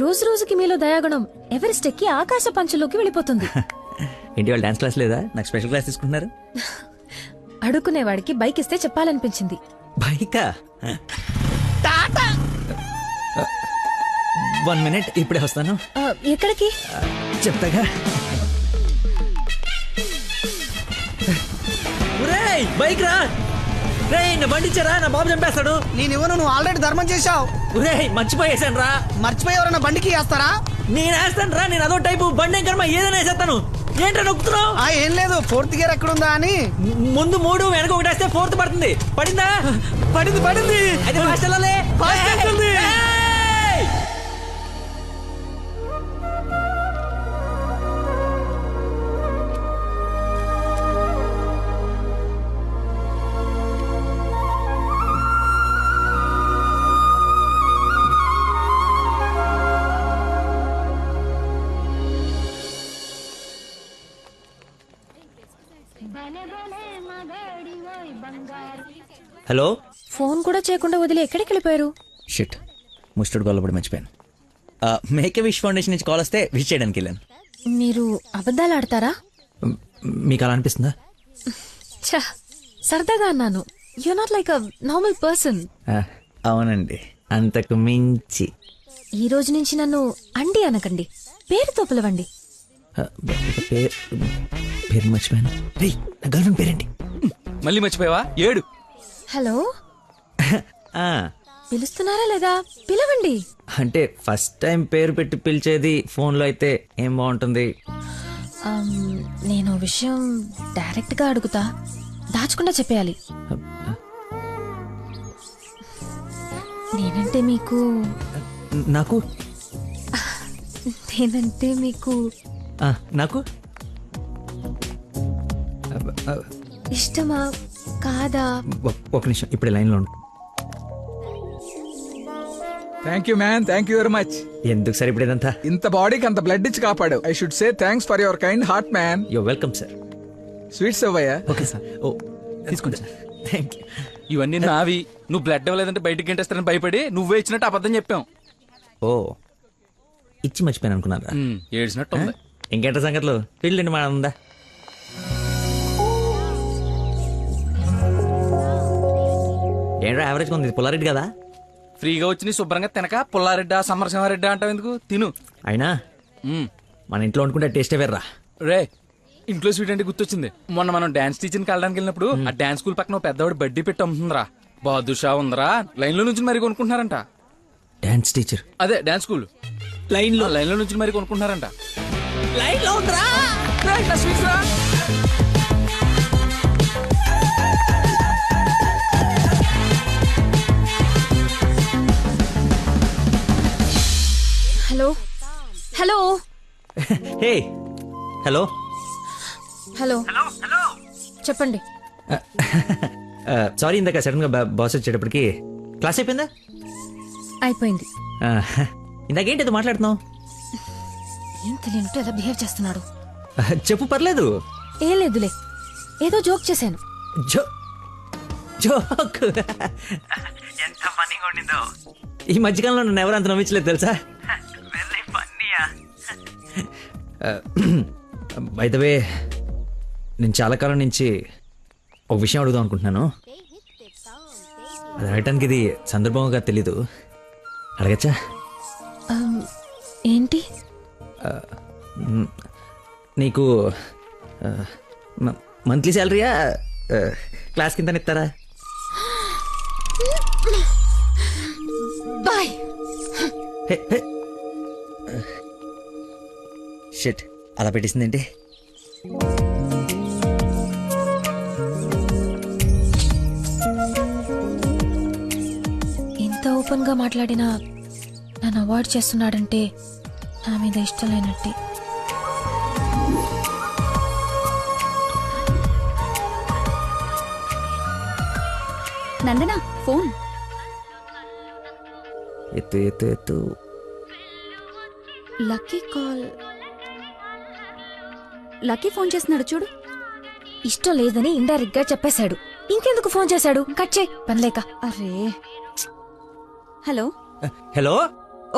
రోజు రోజుకి మీలో దయాగుణం ఎవరెస్ట్ ఎక్కి ఆకాశ పంచులోకి వెళ్ళిపోతుంది. ఏంటి వాళ్ళు డాన్స్ క్లాస్ లేదా? నాకు స్పెషల్ క్లాస్ తీసుకుంటున్నారు. అడుక్కునేవాడికి బైక్ ఇస్తే చెప్పాలనిపించింది. బైకా? 1 minute, ఇప్పుడే వస్తాను. ఎక్కడికి? చెప్తాగా. బైక్ రా రే, నా బండి ఇచ్చారా? నా బాబు చంపేస్తాడు. నేను ఇవ్వను, నువ్వు ఆల్రెడీ ధర్మం చేశావు. మర్చిపోయేసాను రా. మర్చిపోయి ఎవరైనా బండికి వేస్తారా? నేను వేస్తాను రా, నేను అదో టైపు బండి కర్మ ఏదైనా వేసేస్తాను. ఏంట్రా నొక్కుతున్నావు? ఏం లేదు, 4th గేర్ ఎక్కడుందా అని. ముందు 3 వెనక 1 వేస్తే 4th పడుతుంది. పడిందా? పడింది. అది ఫాస్ట్ వెళ్ళాలి. హలో. ఫోన్ కూడా చేయకుండా వదిలి ఎక్కడికి వెళ్ళిపోయారు? షిట్, ముస్టర్డ్ గోల్ పడి మర్చిపోయాను. మేక్ విష్ ఫౌండేషన్ నుంచి కాల్ వస్తే విష్ చేయడానికి వెళ్ళాను. మీరు అబద్ధాలు ఆడతారా? మీకు అలా అనిపిస్తుందా? సరదాగా అన్నాను. You not like a normal person. అవునండి, అంతకు మించి. ఈ రోజు నుంచి నన్ను అండి అనకండి, పేరుతో పిలవండి. పేరు మర్చిపోయాను. రే, నా గర్ల్ఫ్రెండ్ పేరేంటి? మళ్ళీ మర్చిపోయావా? 7. హలో. పిలుస్తున్నారా లేదా? పిలవండి. అంటే ఫస్ట్ టైం పేరు పెట్టి పిలిచేది ఫోన్లో అయితే ఏం బాగుంటుంది? నేను విషయం డైరెక్ట్ గా అడుగుతా, దాచకుండా చెప్పేయాలి. నేనంటే మీకు నాకు నేనంటే మీకు నాకు ఇష్టమా కాదా? ఒక నిమిషం, ఇప్పుడే లైన్లో ఉండు. Thank you man, thank you very much. ఎందుకు సార్ ఇప్పుడు ఇదంతా? ఇంత బాడీకి అంత బ్లడ్ ఇచ్చి కాపాడు. I should say thanks for your kind heart man. Your welcome sir. Sweets అవ్వయ్యా. Okay sir. ఓ తీసుకోండి సార్. Thank you. ఇవన్నీ నావి. నువ్వు బ్లడ్ ఇవ్వలేదంటే బయటికి గంటేస్తారని భయపడి నువ్వే ఇచ్చినట్టు అబద్ధం చెప్పాం. ఓ, ఇచ్చి మర్చిపోయాను అనుకున్నారా? ఏడ్చినట్టు ఉంది. ఇంకేంట సంగతులు? పెళ్ళండి మా ఉందా? ఏంట్రా యావరేజ్గా ఉంది? పుల్లారెడ్డి కదా? ఫ్రీగా వచ్చి నీ శుభ్రంగా తినక పుల్లారెడ్డా సమరసింహారెడ్డా అంటావు ఎందుకు? తిను. అయినా మన ఇంట్లో వండుకుంటే టేస్టే వేర్రా. రే, ఇంట్లో స్వీట్ అంటే గుర్తొచ్చింది. మొన్న మనం డాన్స్ టీచర్కి వెళ్ళడానికి వెళ్ళినప్పుడు ఆ డాన్స్ స్కూల్ పక్కన పెద్దవాడు బడ్డీ పెట్టి అమ్ముతుందిరా. బాదుషా ఉందరా. లైన్ లో నుంచి మరి కొనుక్కుంటున్నారంట. Dance teacher? అదే డాన్స్ స్కూల్. లైన్ లో నుంచి మరి కొనుక్కుంటున్నారంట. లైన్ లో ఉందిరా. Hello. Hello. Hey, hello. Hello. చెప్పండి. సారీ, ఇందాక సడన్ గా బాస్ వచ్చేటప్పటికి క్లాస్ అయిపోయిందా? అయిపోయింది. ఇందాకేంటి ఏదో మాట్లాడుతున్నావు? ఏం తెలియనట్టు ఎలా బిహేవ్ చేస్తున్నాడు. చెప్పు, పర్లేదు. ఏం లేదులే, ఏదో జోక్ చేశాను. జోక్? ఎంత ఫన్నీగా ఉండిందో. ఈ మధ్యకాలంలో నన్ను ఎవరు అంత నమ్మించలేదు తెలుసా? బై ద వే, నేను చాలా కాలం నుంచి ఒక విషయం అడుగుదాం అనుకుంటున్నాను. అది అడగటానికి ఇది సందర్భంగా తెలీదు. అడగచ్చా? ఏంటి? నీకు మంత్లీ శాలరీయా, క్లాస్ కింద ఇస్తారా? బాయ్. షిట్, అలా పెట్టేసిందేంటి? ఇంత ఓపెన్ గా మాట్లాడినా నన్ను అవాయిడ్ చేస్తున్నాడంటే నా మీద ఇష్టం లేనట్టే. నందనా ఫోన్. ఎత్తు ఎత్తు ఎత్తు. Lucky call. లక్కీ ఫోన్ చేస్తున్నాడు చూడు. ఇష్టం లేదని ఇండైరెక్ట్ గా చెప్పేశాడు. ఇంకెందుకు ఫోన్ చేశాడు? కట్ చేయి, పనిలేక. అరే. హలో. హలో.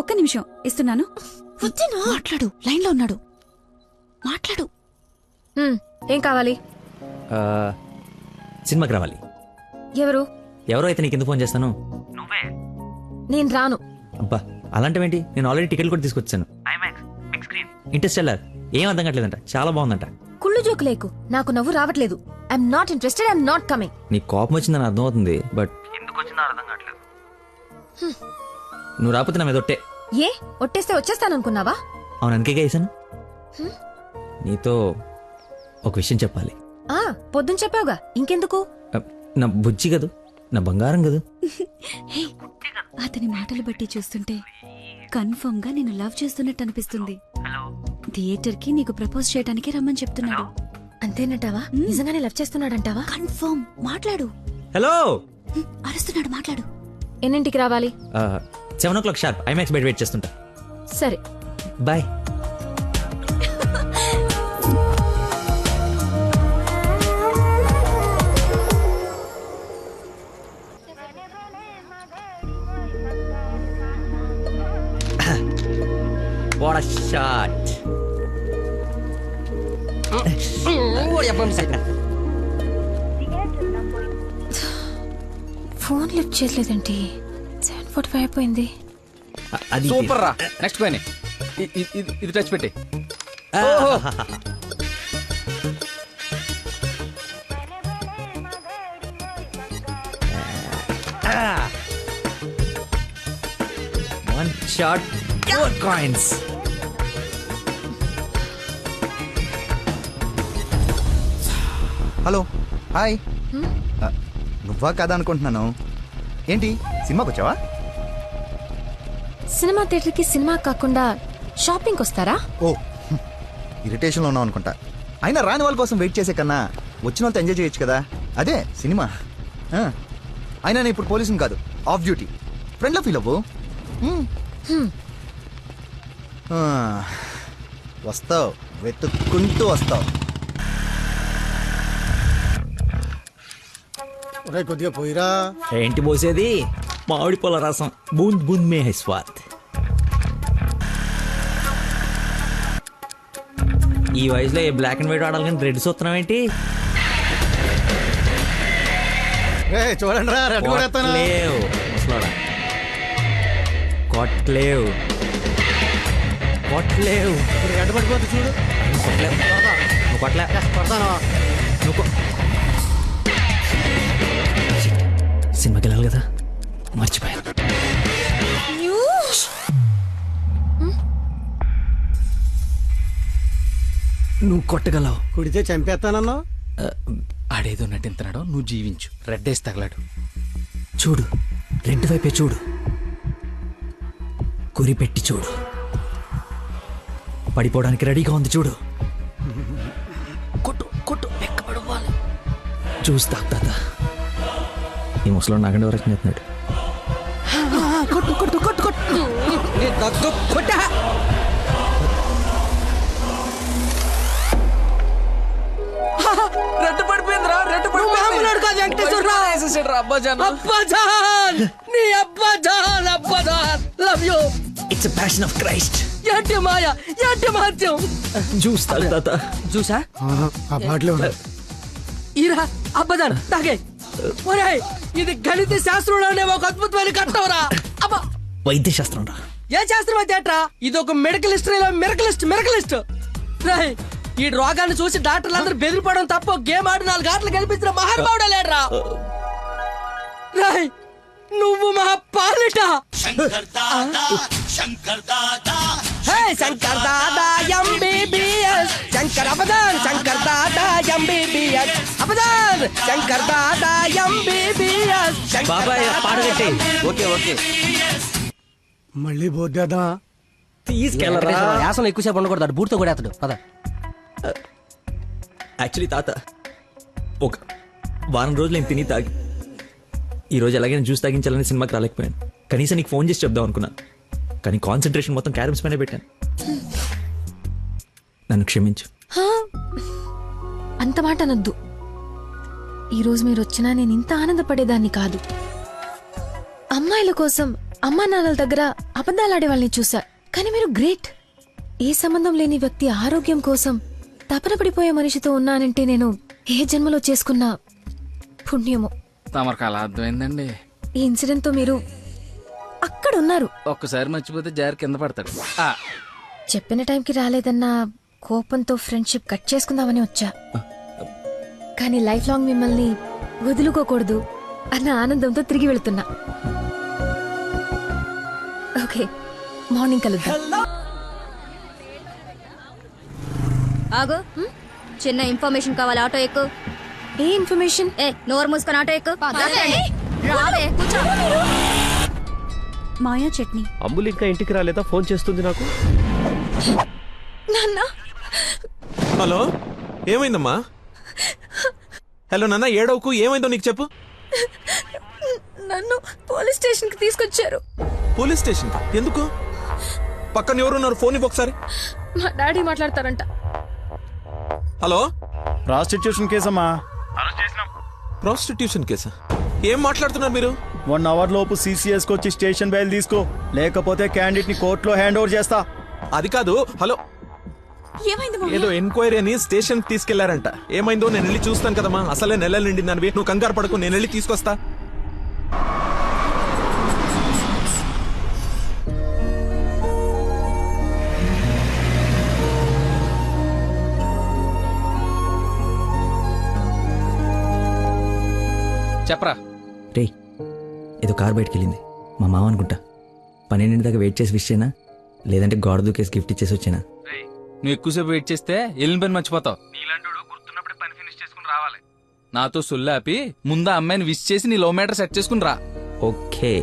ఒక్క నిమిషం ఇస్తున్నాను. మాట్లాడు, లైన్ లో ఉన్నాడు. మాట్లాడు. ఏం కావాలి? ఆ, సినిమాకి రావాలి. ఎవరు? ఎవరో అయితే నీకు ఎందుకు ఫోన్ చేస్తాను? నేను రాను. అబ్బా అలాంటివేంటి, నేను ఆల్రెడీ టికెట్ కూడా తీసుకొచ్చాను. ఇంట్రెస్టెల్లర్ ఏం అర్థం కావట్లేదంట, చాలా బాగుందంట. కుళ్ళు జోకు లేకు, నాకు నవ్వు రావట్లేదు. I'm not interested, I'm not coming. నీ కోపం వచ్చిందని అర్థం అవుతుంది, బట్ ఎందుకు వచ్చిందో అర్థం కావట్లేదు. నువ్వు రాకపోతే నా మీద ఒట్టే. ఏ ఒట్టేస్తే వచ్చేస్తాననుకున్నావా? అవును, అందుకే వేసాను. నీతో ఒక విషయం చెప్పాలి. పొద్దున చెప్పావుగా, ఇంకెందుకు? నా బుజ్జి కదూ, నా బంగారం కదూ. హే, అతని మాటలు బట్టి చూస్తుంటే కన్ఫర్మ్ గా నేను లవ్ చేస్తున్నట్టు అనిపిస్తుంది. థియేటర్ కి నీకు ప్రపోజ్ చేయడానికి రమ్మని చెప్తున్నాడు. అంతేనంటావా? నిజంగానే లవ్ చేస్తున్నాడంటావా? కన్ఫర్మ్. మాట్లాడు. హలో. అరుస్తున్నాడు, మాట్లాడు. ఎన్నింటికి రావాలి? 7 o'clock షార్ప్ ఐమాక్స్ బయట వెయిట్ చేస్తుంటా. సరే bye. What a shot. Phone lift చేయలేదేంటి? 7:45 అయిపోయింది. అది సూపర్ రా. నెక్స్ట్ పైన ఇది టచ్ పెట్టి. One shot, 4 coins. Hello, hi. నువ్వా కదా అనుకుంటున్నాను. ఏంటి సినిమాకి వచ్చావా? సినిమా థియేటర్ కి సినిమా కాకుండా షాపింగ్ వస్తారా? ఓ, ఇరిటేషన్లో ఉన్నావు అనుకుంటా. అయినా రాని వాళ్ళ కోసం వెయిట్ చేసే కన్నా వచ్చిన వాళ్ళతో ఎంజాయ్ చేయొచ్చు కదా, అదే సినిమా. అయినా నేను ఇప్పుడు పోలీసుని కాదు, ఆఫ్ డ్యూటీ. ఫ్రెండ్లో ఫీల్ అవ్వు. వస్తావు, వెతుక్కుంటూ వస్తావు. కొద్దిగా పోయిరా. ఏంటి పోసేది? మామిడి పొల రసం, బూంద్ బూంద్ మే హై స్వాద్. ఈ వయసులో ఏ బ్లాక్ అండ్ వైట్ ఆడాలి కానీ రెడ్ చూస్తున్నావు ఏంటి? చూడండి రా, రెడ్ కూడా ఎత్తాను. కొట్లేవు ముసలోడా, కొట్లేవు కొట్లేవు. ఇప్పుడు రెడ్ పడిపోతుంది చూడు. కొట్లేవు, నువ్వు కొట్లే. కొడతాను. నువ్వు సినిమాకి వెళ్ళాలి కదా, మర్చిపోయాను. నువ్వు కొట్టగలవు. కుడితే చంపేస్తానన్నావు. ఆడేదో నటింతనాడో, నువ్వు జీవించు. రెడ్ వేసి తగలాడు. చూడు, రెడ్ వైపే చూడు, గురి పెట్టి చూడు. పడిపోవడానికి రెడీగా ఉంది చూడు. కొట్టు కొట్టు, ఎక్కబడవాలి. చూస్తా తాత. ఈ ముసలో నాకంటే వరకు చెప్తున్నాడు. కొట్టు కొట్టు కొట్టు కొట్టు. రెడ్ పడిపోయిందిరా, రెడ్ పడిపోయింది. అబ్బాజాన్, నీ అబ్బాజాన్, అబ్బాజాన్, love you. It's a passion of Christ. ఏంటి మాయ, ఏంటి మహత్యం. చూస్తా తాత. చూసా ఆ పాటలో ఈరా అబ్బాజాన్ తాగే. ఒరేయ్, ఇది గణిత శాస్త్రంలోనే ఒక అద్భుతమైన కట్టవరా. అబ్బా, వైద్య శాస్త్రం రా. ఏ శాస్త్రం అయితే అట్రా, ఇది ఒక మెడికల్ హిస్టరీలో మిరకలిస్ట్. రేయ్, ఈ రోగాన్ని చూసి డాక్టర్లు అందరూ బెదిరిపోవడం తప్ప గేమ్ ఆడి 4 గంటలు కనిపించిన మహానుభావుడా లేడ్రా. రేయ్, నువ్వు మా పాలిట Shankar Dada MBBS, Shankar అబదాన్, Shankar Dada MBBS, అబదాన్, Shankar Dada MBBS. బాబాయ్ పాట కట్టి. Okay okay. మళ్ళీ బోద్దేద్దామా? తీసుకెళ్ళరా. యాసన ఎక్కువసేపు ఉండకూడదు, బూట్తో కూడా అతడు పద. యాక్చువల్లీ తాత, ఒక వారం రోజులు నేను తిని తాగి ఈరోజు ఎలాగైనా జ్యూస్ తాగించాలని సినిమాకి రాలేకపోయాను. కనీసం నీకు ఫోన్ చేసి చెప్దాం అనుకున్నాను, కానీ కాన్సన్ట్రేషన్ మొత్తం క్యారమ్స్ పైన పెట్టాను. నన్ను క్షమించు. అంత మాట అనొద్దు. ఈరోజు మీరు వచ్చినా నేను ఇంత ఆనందపడేదాన్ని కాదు. అమ్మాయిల కోసం అమ్మా నాన్నల దగ్గర అబద్ధాలాడే వాళ్ళని చూసా, కానీ మీరు గ్రేట్. ఏ సంబంధం లేని వ్యక్తి ఆరోగ్యం కోసం తపన పడిపోయే మనిషితో ఉన్నానంటే నేను ఏ జన్మలో చేసుకున్న పుణ్యమో. తమరికి అలా అర్థమైందండి. ఈ ఇన్సిడెంట్ తో మీరు అక్కడ ఉన్నారు. ఒక్కసారి మర్చిపోతే జారి కింద పడతాడు. చెప్పిన టైంకి రాలేదన్న కోపంతో ఫ్రెండ్షిప్ కట్ చేసుకుందామని వచ్చా. కానీ లైఫ్ లాంగ్ మిమ్మల్ని వదులుకోకూడదు అన్న ఆనందంతో తిరిగి వెళుతున్నా. ఓకే, మార్నింగ్ కలుద్దాం. ఆగు, చిన్న ఇన్ఫర్మేషన్ కావాలి. ఆటో ఎక్కు. ఏ ఇన్ఫర్మేషన్? ఏ నోరు మూసుకొని ఆటో ఎక్కు. రావే, కూర్చో. మాయా చట్నీ. అంబులు ఇంకా ఇంటికి రాలేదా? ఫోన్ చేస్తుంది నాకు. నాన్న, హలో, ఏమైందమ్మా? హలో నాన్న, ఏడవకు. ఏమైందో నీకు చెప్పు. నన్ను పోలీస్ స్టేషన్ కి తీసుకొచ్చారు. పోలీస్ స్టేషన్ ఎందుకు? పక్కన ఎవరున్నారు? ఫోన్ ఇవ్వు ఒకసారి. మా డాడీ మాట్లాడతారంట. హలో, ప్రాస్టిట్యూషన్ కేసమ్మా. ప్రాస్టిట్యూషన్ కేసా? ఏం మాట్లాడుతున్నారు మీరు? 1 అవర్ లోపు సిసిఎస్ వచ్చి స్టేషన్ బయలు తీసుకో, లేకపోతే క్యాండిడేట్ ని కోర్టులో హ్యాండ్ ఓవర్ చేస్తా. అది కాదు. హలో, ఏదో ఎంక్వైరీ అని స్టేషన్ కి తీసుకెళ్లారంట. ఏమైందో నేను వెళ్ళి చూస్తాను కదమ్మా. అసలే నెలలు నిండిందని నువ్వు కంగారు పడకు, నేను వెళ్ళి తీసుకొస్తా. చెప్పరా. రే, ఏదో కార్ బయటకు వెళ్ళింది. మా మామ అనుకుంటా. 12 దాకా వెయిట్ చేసి విష్ చేయనా, లేదంటే గోడ దూకేసి గిఫ్ట్ ఇచ్చేసి వచ్చేనా? నువ్వు ఎక్కువసేపు వెయిట్ చేస్తే వెళ్ళిన పని మర్చిపోతావు. నీలాంటి గుర్తున్నప్పుడే పని ఫినిష్ చేసుకుని రావాలి. నాతో సొల్లాపి ముందు ఆ అమ్మాయిని విష్ చేసి నీ లవ్ మ్యాటర్ సెట్ చేసుకుని రా. ఓకే.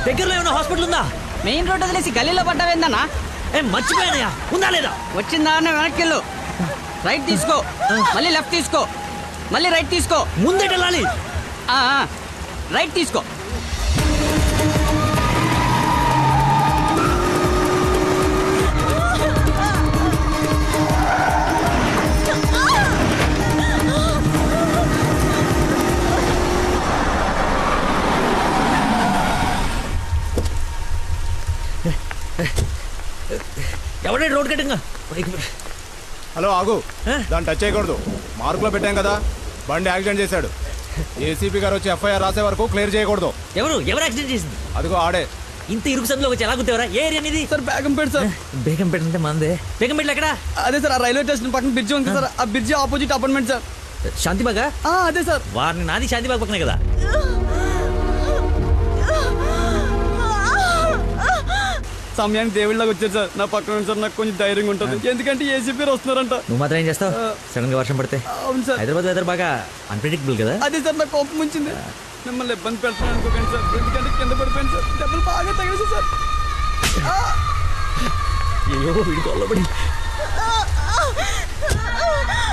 దగ్గరలో ఏమైనా హాస్పిటల్ ఉందా? మెయిన్ రోడ్ వదిలేసి గల్లీలో పడ్డావేందన్నా? మర్చిపోయానయ్యా. ఉందా లేదా? వచ్చిందా వెనక్కి వెళ్ళు. రైట్ తీసుకో, మళ్ళీ లెఫ్ట్ తీసుకో, మళ్ళీ రైట్ తీసుకో. ముందే వెళ్ళాలి. రైట్ తీసుకో. ఎవడే రోడ్ కట్టింగా? హలో, ఆగు. దాన్ని టచ్ చేయకూడదు. మార్కులో పెట్టాం కదా. బండి యాక్సిడెంట్ చేశాడు. ఏసీపీ గారు వచ్చి ఎఫ్ఐఆర్ రాసే వరకు క్లియర్ చేయకూడదు. ఎవరు యాక్సిడెంట్ చేసింది? అదిగో ఆడే. ఇంత ఇరుకు సందులో వచ్చి ఎలా గుర్తేవరా? ఏ ఏరియా అనేది? Sir Begumpet sir. బేగంపేట అంటే మందే. బేగంపేటలో ఎక్కడ? అదే సార్ ఆ రైల్వే స్టేషన్ పక్కన బ్రిడ్జి ఉంది సార్, ఆ బ్రిడ్జి ఆపోజిట్ అపార్ట్మెంట్ సార్. శాంతిబాగా? అదే సార్. వారిని నాది శాంతిబాగ్ పక్కనే కదా. సమయానికి దేవుళ్ళగా వచ్చారు సార్. నా పక్కన ఉంది సార్, నాకు కొంచెం ధైర్యంగా ఉంటుంది, ఎందుకంటే ఏసీపీ వస్తున్నారంట. నువ్వు మాత్రం ఏం చేస్తావు? సడన్ గా వర్షం పడితే? అవును సార్. హైదరాబాద్ వెదర్ బాగా అన్ప్రెడిక్టబుల్ కదా. అదే సార్ నాకు కోపం వచ్చింది. మిమ్మల్ని ఇబ్బంది పెడతాను అనుకోకండి సార్, ఎందుకంటే కింద పడిపోయింది సార్, దెబ్బలు బాగా తగిలేసి సార్. అయ్యో వీడి కాల్లో పడి